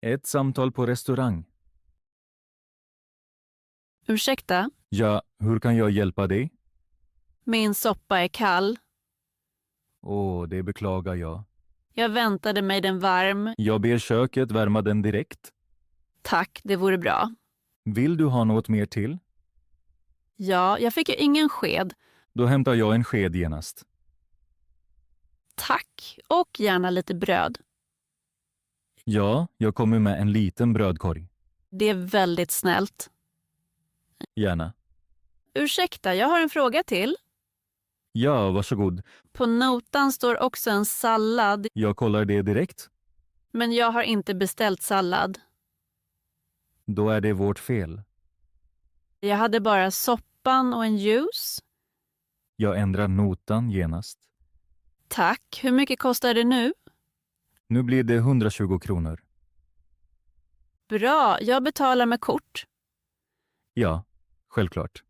Ett samtal på restaurang. Ursäkta, Ja, hur kan jag hjälpa dig? min soppa är kall. Det beklagar jag. Jag väntade mig den varm. Jag ber köket värma den direkt. Tack, det vore bra. Vill du ha något mer till? Ja, jag fick ju ingen sked. Då hämtar jag en sked genast. Tack, och gärna lite bröd. Ja, jag kommer med en liten brödkorg. Det är väldigt snällt. Gärna. Ursäkta, jag har en fråga till. Ja, varsågod. På notan står också en sallad, Jag kollar det direkt. men jag har inte beställt sallad. Då är det vårt fel. Jag hade bara soppan och en juice. Jag ändrar notan genast. Tack, hur mycket kostar det nu? Nu blir det 120 kronor. Bra, jag betalar med kort. Ja, självklart.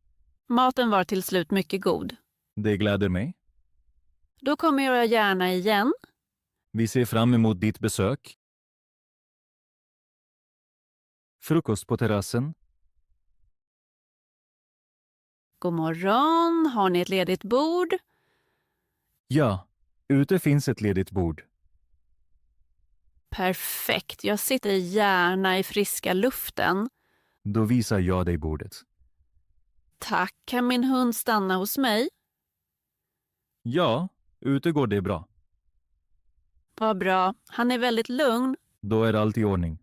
Maten var till slut mycket god. Det gläder mig. Då kommer jag gärna igen. Vi ser fram emot ditt besök. Frukost på terrassen. God morgon, har ni ett ledigt bord? Ja, ute finns ett ledigt bord. Perfekt, jag sitter gärna i friska luften. Då visar jag dig bordet. Tack, kan min hund stanna hos mig? Ja, ute går det bra. Vad bra, han är väldigt lugn. Då är allt i ordning.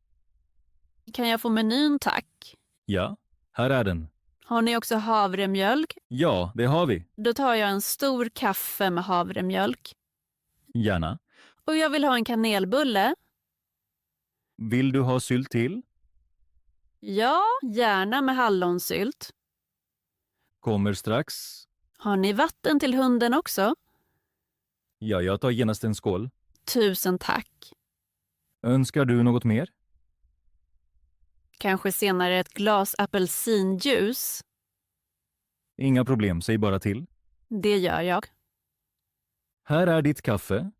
Kan jag få menyn, tack? Ja, här är den. Har ni också havremjölk? Ja, det har vi. Då tar jag en stor kaffe med havremjölk. Gärna. Och jag vill ha en kanelbulle. Vill du ha sylt till? Ja, gärna med hallonsylt. Kommer strax. Har ni vatten till hunden också? Ja, jag tar genast en skål. Tusen tack. Önskar du något mer? Kanske senare ett glas apelsinjuice. Inga problem, säg bara till. Det gör jag. Här är ditt kaffe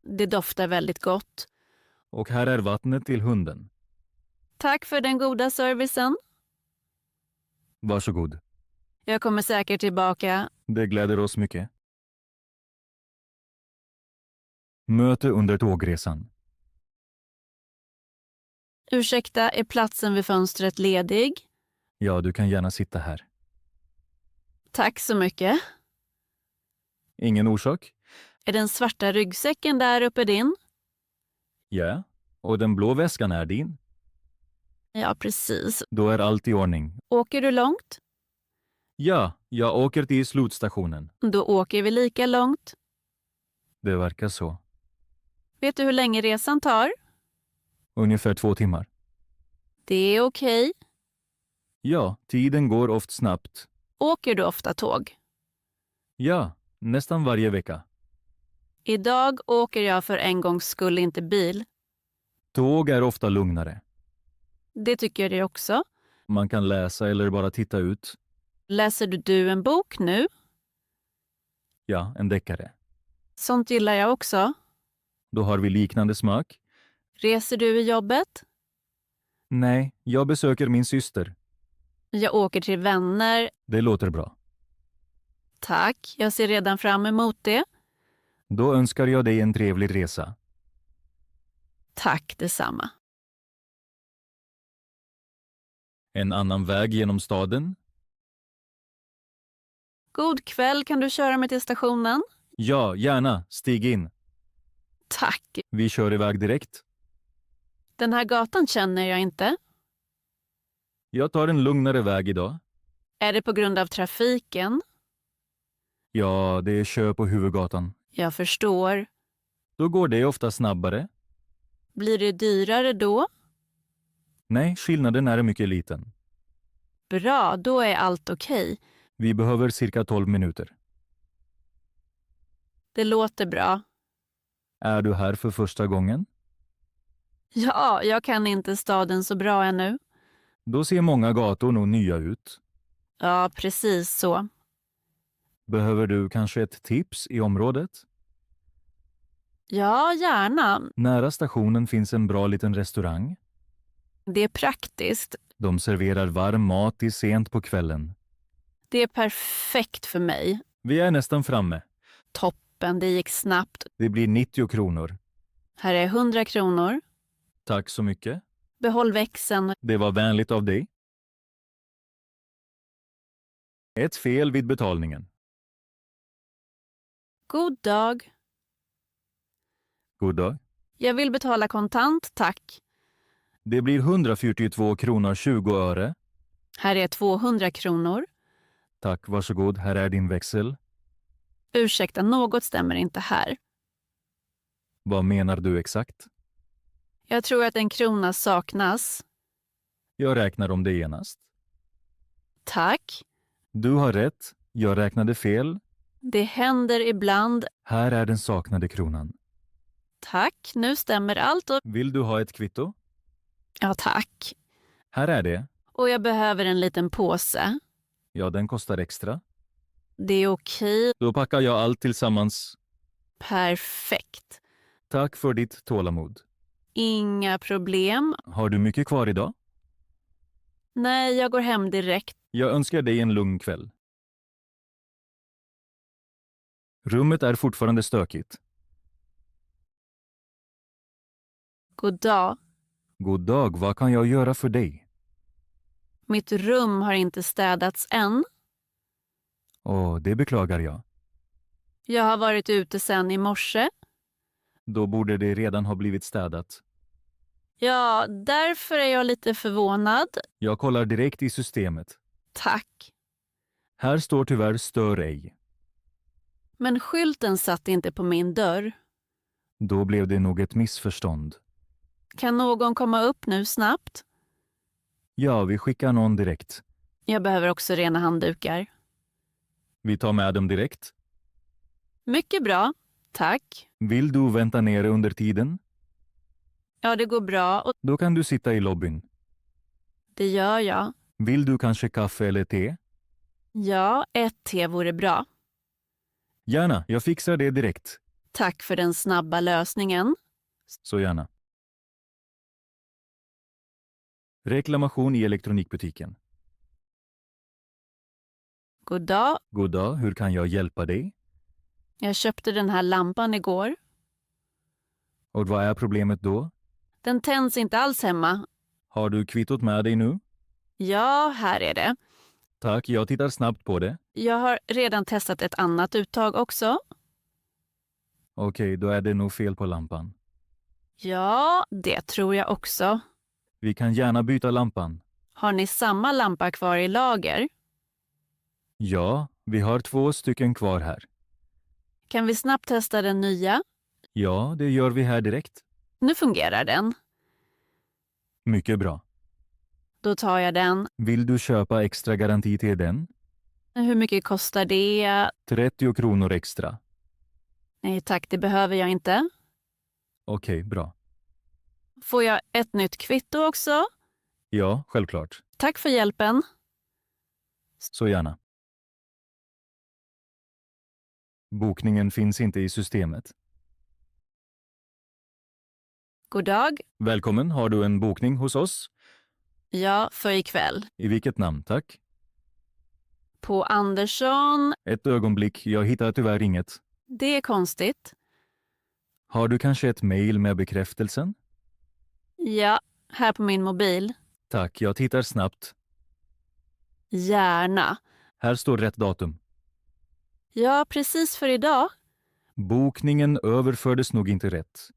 Det doftar väldigt gott. och här är vattnet till hunden. Tack för den goda servicen. Varsågod. Jag kommer säkert tillbaka. Det gläder oss mycket. Möte under tågresan. Ursäkta, är platsen vid fönstret ledig? Ja, du kan gärna sitta här. Tack så mycket. Ingen orsak? Är den svarta ryggsäcken där uppe din? Ja. Och den blå väskan är din? Ja, precis. Då är allt i ordning. Åker du långt? Ja, jag åker till slutstationen. Då åker vi lika långt. Det verkar så. Vet du hur länge resan tar? Ungefär 2 timmar. Det är okej. Ja, tiden går oft snabbt. Åker du ofta tåg? Ja, nästan varje vecka. Idag åker jag för en gångs skull inte bil. Tåg är ofta lugnare. Det tycker jag också. Man kan läsa eller bara titta ut. Läser du en bok nu? Ja, en deckare. Sånt gillar jag också. Då har vi liknande smak. Reser du i jobbet? Nej, jag besöker min syster. Jag åker till vänner. Det låter bra. Tack, jag ser redan fram emot det. Då önskar jag dig en trevlig resa. Tack detsamma. En annan väg genom staden? God kväll, kan du köra mig till stationen? Ja, gärna. Stig in. Tack. Vi kör iväg direkt. Den här gatan känner jag inte. Jag tar en lugnare väg idag. Är det på grund av trafiken? Ja, det är kö på huvudgatan. Jag förstår. Då går det ofta snabbare. Blir det dyrare då? Nej, skillnaden är mycket liten. Bra, då är allt okej. Vi behöver cirka 12 minuter. Det låter bra. Är du här för första gången? Ja, jag kan inte staden så bra ännu. Då ser många gator nog nya ut. Ja, precis så. Behöver du kanske ett tips i området? Ja, gärna. Nära stationen finns en bra liten restaurang. Det är praktiskt. De serverar varm mat till sent på kvällen. Det är perfekt för mig. Vi är nästan framme. Toppen, det gick snabbt. Det blir 90 kronor. Här är 100 kronor. Tack så mycket. Behåll växeln. Det var vänligt av dig. Ett fel vid betalningen. God dag. God dag. Jag vill betala kontant, tack. Det blir 142 kronor 20 öre. Här är 200 kronor. Tack, varsågod. Här är din växel. Ursäkta, något stämmer inte här. Vad menar du exakt? Jag tror att en krona saknas. Jag räknar om det genast. Tack. Du har rätt. Jag räknade fel. Det händer ibland. Här är den saknade kronan. Tack, nu stämmer allt. Vill du ha ett kvitto? Ja, tack. Här är det. Och jag behöver en liten påse. Ja, den kostar extra. Det är okej. Då packar jag allt tillsammans. Perfekt. Tack för ditt tålamod. Inga problem. Har du mycket kvar idag? Nej, jag går hem direkt. Jag önskar dig en lugn kväll. Rummet är fortfarande stökigt. God dag. God dag, vad kan jag göra för dig? Mitt rum har inte städats än. Det beklagar jag. Jag har varit ute sedan i morse. Då borde det redan ha blivit städat. Ja, därför är jag lite förvånad. Jag kollar direkt i systemet. Tack. Här står tyvärr stör ej. Men skylten satt inte på min dörr. Då blev det nog ett missförstånd. Kan någon komma upp nu snabbt? Ja, vi skickar någon direkt. Jag behöver också rena handdukar. Vi tar med dem direkt. Mycket bra. Tack. Vill du vänta nere under tiden? Ja, det går bra och Då kan du sitta i lobbyn. det gör jag. Vill du kanske kaffe eller te? Ja, ett te vore bra. Gärna, jag fixar det direkt. Tack för den snabba lösningen. Så gärna. Reklamation i elektronikbutiken. God dag. God dag, hur kan jag hjälpa dig? Jag köpte den här lampan igår. Och vad är problemet då? Den tänds inte alls hemma. Har du kvittot med dig nu? Ja, här är det. Tack, jag tittar snabbt på det. Jag har redan testat ett annat uttag också. Okej, då är det nog fel på lampan. Ja, det tror jag också. Vi kan gärna byta lampan. Har ni samma lampa kvar i lager? Ja, vi har 2 stycken kvar här. Kan vi snabbt testa den nya? Ja, det gör vi här direkt. Nu fungerar den. Mycket bra. Då tar jag den. Vill du köpa extra garanti till den? Hur mycket kostar det? 30 kronor extra. Nej tack, det behöver jag inte. Okej, bra. Får jag ett nytt kvitto också? Ja, självklart. Tack för hjälpen. Så gärna. Bokningen finns inte i systemet. God dag. Välkommen, har du en bokning hos oss? Ja, för ikväll. I vilket namn, tack? På Andersson. Ett ögonblick, jag hittar tyvärr inget. Det är konstigt. Har du kanske ett mejl med bekräftelsen? Ja, här på min mobil. Tack, jag tittar snabbt. Gärna. Här står rätt datum. Ja, precis för idag. Bokningen överfördes nog inte rätt.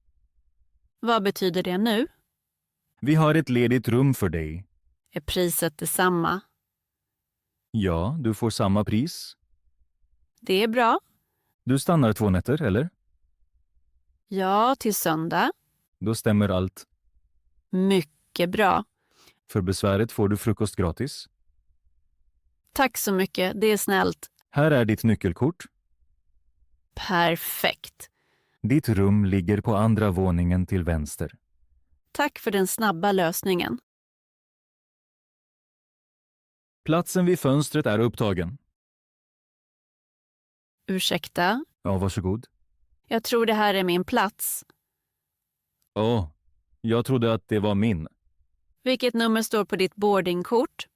Vad betyder det nu? Vi har ett ledigt rum för dig. Är priset detsamma? Ja, du får samma pris. Det är bra. Du stannar 2 nätter, eller? Ja, till söndag. Då stämmer allt. Mycket bra. För besväret får du frukost gratis. Tack så mycket, det är snällt. Här är ditt nyckelkort. Perfekt. Ditt rum ligger på andra våningen till vänster. Tack för den snabba lösningen. Platsen vid fönstret är upptagen. Ursäkta, Ja, varsågod. jag tror det här är min plats. Jag trodde att det var min. Vilket nummer står på ditt boardingkort?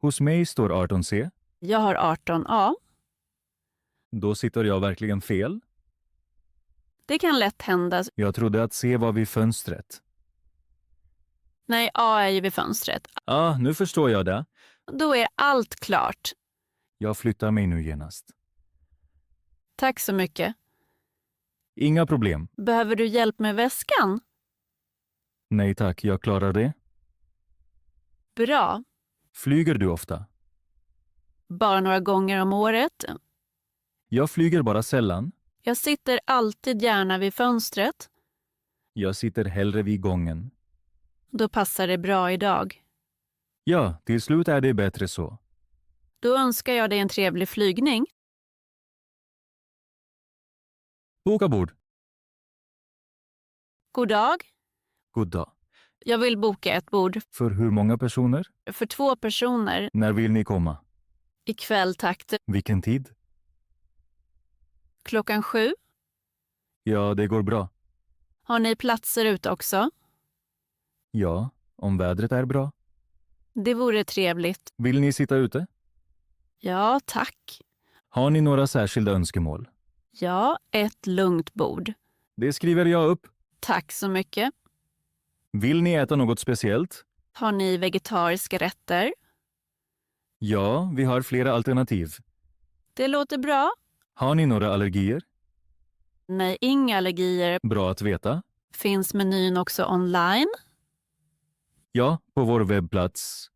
Hos mig står 18C. Jag har 18A. Då sitter jag verkligen fel. Det kan lätt hända. Jag trodde att C var vid fönstret. Nej, A är ju vid fönstret. Nu förstår jag det. Då är allt klart. Jag flyttar mig nu genast. Tack så mycket. Inga problem. Behöver du hjälp med väskan? Nej tack, jag klarar det. Bra. Flyger du ofta? Bara några gånger om året. Jag flyger bara sällan. Jag sitter alltid gärna vid fönstret. Jag sitter hellre vid gången. Då passar det bra idag. Ja, till slut är det bättre så. Då önskar jag dig en trevlig flygning. Boka bord. God dag. God dag. Jag vill boka ett bord För hur många personer? för 2 personer. När vill ni komma? Ikväll tack. Vilken tid? 7:00. Ja, det går bra. Har ni platser ute också? Ja, om vädret är bra. Det vore trevligt. Vill ni sitta ute? Ja, tack. Har ni några särskilda önskemål? Ja, ett lugnt bord. Det skriver jag upp. Tack så mycket. Vill ni äta något speciellt? Har ni vegetariska rätter? Ja, vi har flera alternativ. Det låter bra. Har ni några allergier? Nej, inga allergier. Bra att veta. Finns menyn också online? Ja, på vår webbplats.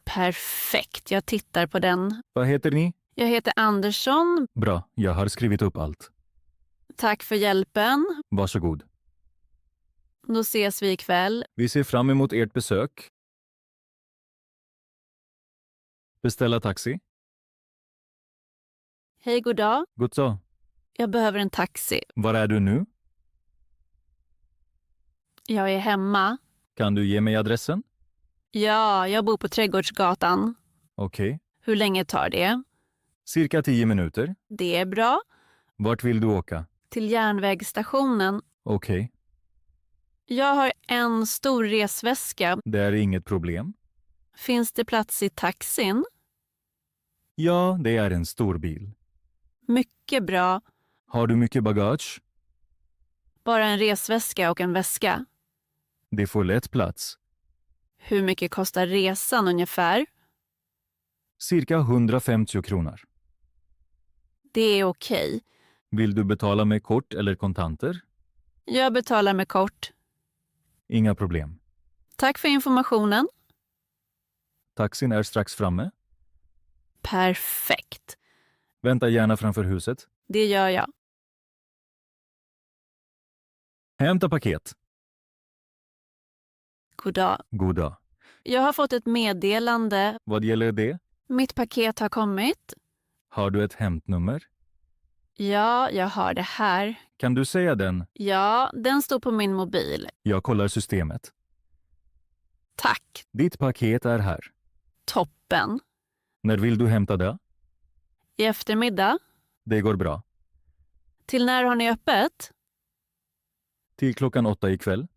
Perfekt, jag tittar på den. Vad heter ni? Jag heter Andersson. Bra, jag har skrivit upp allt. Tack för hjälpen. Varsågod. Då ses vi ikväll. Vi ser fram emot ert besök. Beställa taxi. Hej, god dag. God dag. Jag behöver en taxi. Var är du nu? Jag är hemma. Kan du ge mig adressen? Ja, jag bor på Trädgårdsgatan. Okej. Hur länge tar det? Cirka 10 minuter. Det är bra. Vart vill du åka? Till järnvägsstationen. Okej. Jag har en stor resväska. Det är inget problem. Finns det plats i taxin? Ja, det är en stor bil. Mycket bra. Har du mycket bagage? Bara en resväska och en väska. Det får lätt plats. Hur mycket kostar resan ungefär? Cirka 150 kronor. Det är okej. Vill du betala med kort eller kontanter? Jag betalar med kort. Inga problem. Tack för informationen. Taxin är strax framme. Perfekt. Vänta gärna framför huset. Det gör jag. Hämta paket. God dag. God dag. Jag har fått ett meddelande. Vad gäller det? Mitt paket har kommit. Har du ett hämtnummer? Ja, jag har det här. Kan du säga den? Ja, den står på min mobil. Jag kollar systemet. Tack. Ditt paket är här. Toppen. När vill du hämta det? I eftermiddag? Det går bra. Till när har ni öppet? Till 8 ikväll.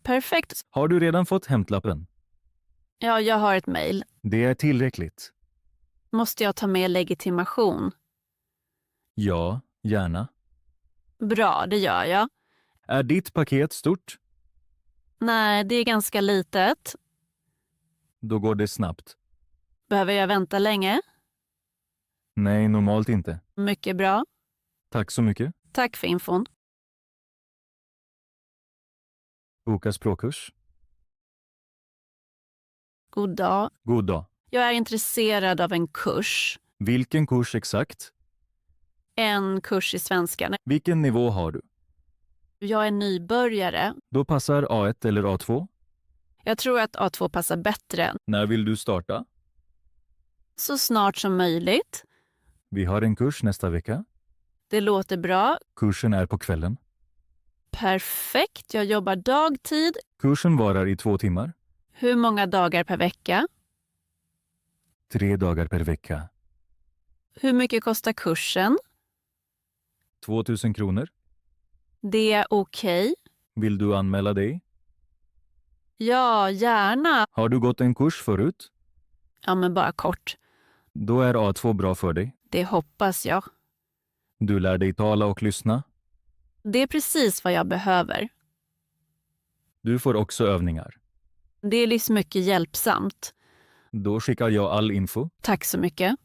Perfekt. Har du redan fått hämtlappen? Ja, jag har ett mejl. Det är tillräckligt. Måste jag ta med legitimation? Ja, gärna. Bra, det gör jag. Är ditt paket stort? Nej, det är ganska litet. Då går det snabbt. Behöver jag vänta länge? Nej, normalt inte. Mycket bra. Tack så mycket. Tack för infon. Boka språkkurs. God dag. God dag. Jag är intresserad av en kurs. Vilken kurs exakt? En kurs i svenska. Vilken nivå har du? Jag är nybörjare. Då passar A1 eller A2? Jag tror att A2 passar bättre. När vill du starta? Så snart som möjligt. Vi har en kurs nästa vecka. Det låter bra. Kursen är på kvällen. Perfekt. Jag jobbar dagtid. Kursen varar i 2 timmar. Hur många dagar per vecka? 3 dagar per vecka. Hur mycket kostar kursen? 2000 kronor. Det är okej. Vill du anmäla dig? Ja, gärna. Har du gått en kurs förut? Ja, men bara kort. Då är A2 bra för dig. Det hoppas jag. Du lär dig tala och lyssna. Det är precis vad jag behöver. Du får också övningar. Det är liksom mycket hjälpsamt. Då skickar jag all info. Tack så mycket.